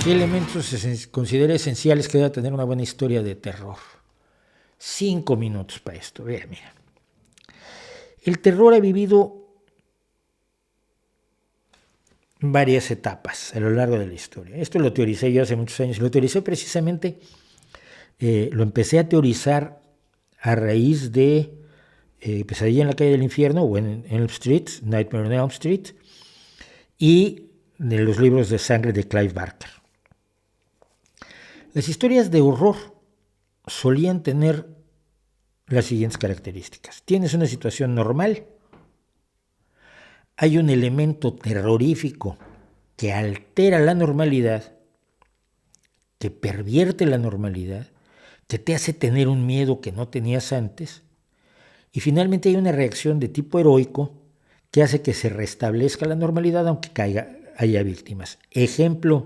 ¿Qué elementos se considera esenciales que debe tener una buena historia de terror? 5 minutos para esto. Vean, mira. El terror ha vivido varias etapas a lo largo de la historia. Esto lo teoricé yo hace muchos años. Lo teoricé precisamente, lo empecé a teorizar a raíz de Pesadilla en la calle del infierno o en Elm Street, Nightmare on Elm Street, y de los libros de sangre de Clive Barker. Las historias de horror solían tener las siguientes características. Tienes una situación normal, hay un elemento terrorífico que altera la normalidad, que pervierte la normalidad, que te hace tener un miedo que no tenías antes, y finalmente hay una reacción de tipo heroico que hace que se restablezca la normalidad aunque haya víctimas. Ejemplos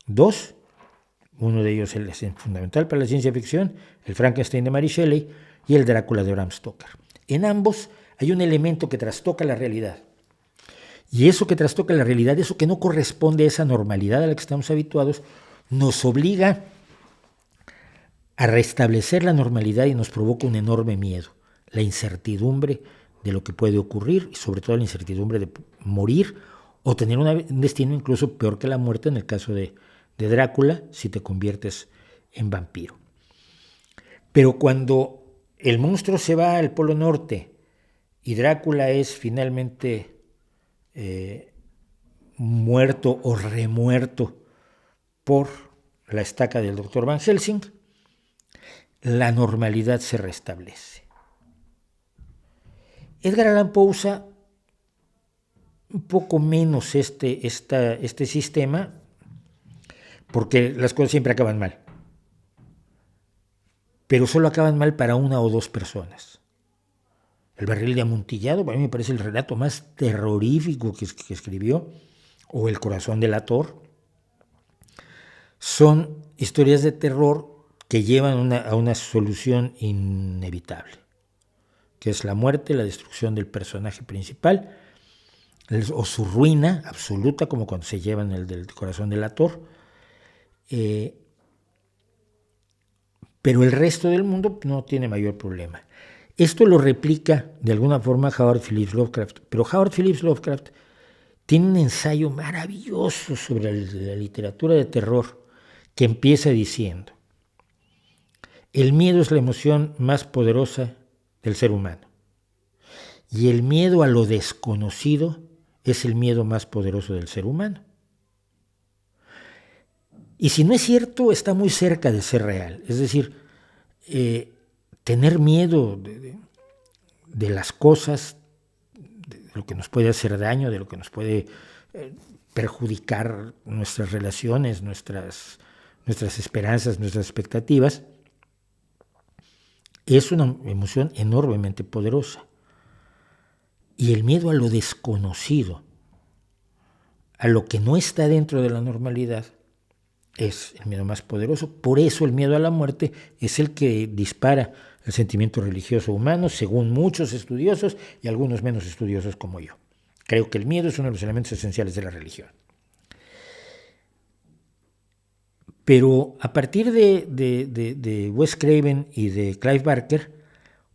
2, uno de ellos es fundamental para la ciencia ficción, el Frankenstein de Mary Shelley y el Drácula de Bram Stoker. En ambos hay un elemento que trastoca la realidad. Y eso que trastoca la realidad, eso que no corresponde a esa normalidad a la que estamos habituados, nos obliga a restablecer la normalidad y nos provoca un enorme miedo, la incertidumbre de lo que puede ocurrir y sobre todo la incertidumbre de morir o tener un destino incluso peor que la muerte en el caso de Drácula si te conviertes en vampiro. Pero cuando el monstruo se va al Polo Norte y Drácula es finalmente muerto o remuerto por la estaca del Dr. Van Helsing, la normalidad se restablece. Edgar Allan Poe usa un poco menos este sistema porque las cosas siempre acaban mal. Pero solo acaban mal para una o dos personas. El barril de amontillado, para mí me parece el relato más terrorífico que escribió, o El corazón delator. Son historias de terror que llevan a una solución inevitable, que es la muerte, la destrucción del personaje principal, o su ruina absoluta, como cuando se llevan el del corazón delator. Pero el resto del mundo no tiene mayor problema. Esto lo replica de alguna forma Howard Phillips Lovecraft, pero Howard Phillips Lovecraft tiene un ensayo maravilloso sobre la literatura de terror que empieza diciendo: el miedo es la emoción más poderosa del ser humano y el miedo a lo desconocido es el miedo más poderoso del ser humano. Y si no es cierto, está muy cerca de ser real. Es decir, tener miedo de las cosas, de lo que nos puede hacer daño, de lo que nos puede perjudicar nuestras relaciones, nuestras esperanzas, nuestras expectativas, es una emoción enormemente poderosa. Y el miedo a lo desconocido, a lo que no está dentro de la normalidad, es el miedo más poderoso. Por eso el miedo a la muerte es el que dispara el sentimiento religioso humano, según muchos estudiosos y algunos menos estudiosos como yo. Creo que el miedo es uno de los elementos esenciales de la religión. Pero a partir de Wes Craven y de Clive Barker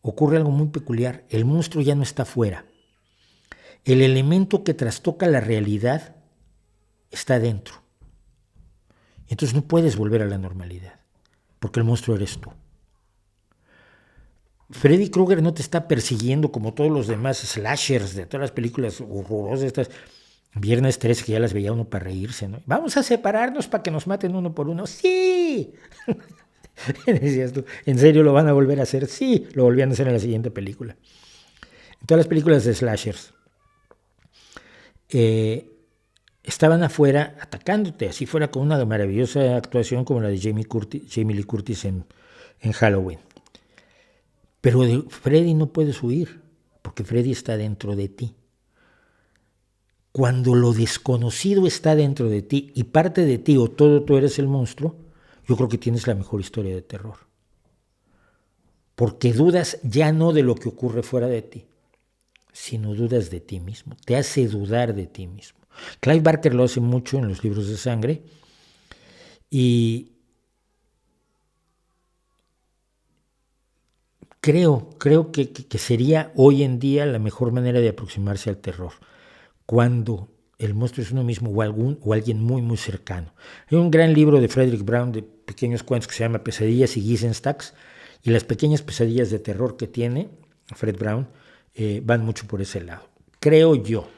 ocurre algo muy peculiar. El monstruo ya no está fuera. El elemento que trastoca la realidad está dentro. Entonces no puedes volver a la normalidad, porque el monstruo eres tú. Freddy Krueger no te está persiguiendo como todos los demás slashers de todas las películas horrorosas, estas Viernes 13 que ya las veía uno para reírse, ¿no? Vamos a separarnos para que nos maten uno por uno. ¡Sí! Decías tú, ¿en serio lo van a volver a hacer? Sí, lo volvían a hacer en la siguiente película. En todas las películas de slashers estaban afuera atacándote, así fuera con una maravillosa actuación como la de Jamie Lee Curtis en Halloween. Pero de Freddy no puedes huir, porque Freddy está dentro de ti. Cuando lo desconocido está dentro de ti y parte de ti o todo tú eres el monstruo, yo creo que tienes la mejor historia de terror. Porque dudas ya no de lo que ocurre fuera de ti, sino dudas de ti mismo. Te hace dudar de ti mismo. Clive Barker lo hace mucho en los libros de sangre y creo que sería hoy en día la mejor manera de aproximarse al terror, cuando el monstruo es uno mismo o alguien muy, muy cercano. Hay un gran libro de Frederick Brown de pequeños cuentos que se llama Pesadillas y Gisenstacks, y las pequeñas pesadillas de terror que tiene Fred Brown van mucho por ese lado. Creo yo.